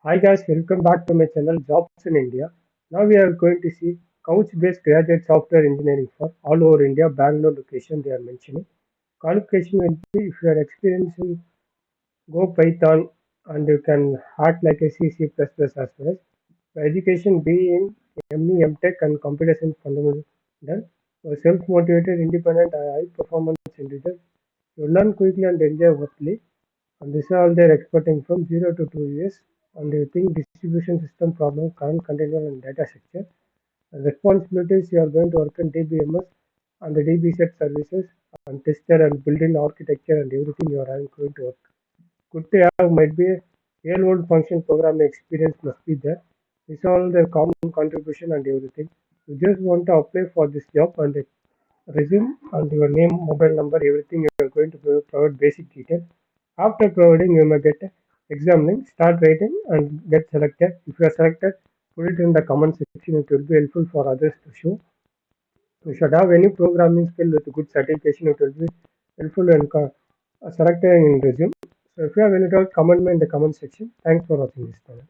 Hi guys, welcome back to my channel Jobs in India. Now we are going to see Couchbase graduate software engineering for all over India, Bangalore location they are mentioning. Qualification will be if you are experiencing Go Python and you can hack like a C++ as well as education be in ME, mtech and computer science fundamental. So self-motivated, independent, high performance individual. You learn quickly and enjoy worthily. And this is all they're expecting from 0 to 2 years. And they think distribution system problem, current container and data structure. And responsibilities you are going to work on DBMS and the DB set services and tester and built-in architecture and everything you are going to work. Good to have might be a real world function programming experience must be there. This is all the common contribution and everything. You just want to apply for this job and the resume and your name, mobile number, everything you are going to provide basic details. After providing, you may get exam link, start writing and get selected. If you are selected, put it in the comment section. It will be helpful for others to show. You should have any programming skill with good certification. It will be helpful in selecting in resume. So if you have any doubt, comment me in the comment section. Thanks for watching this channel.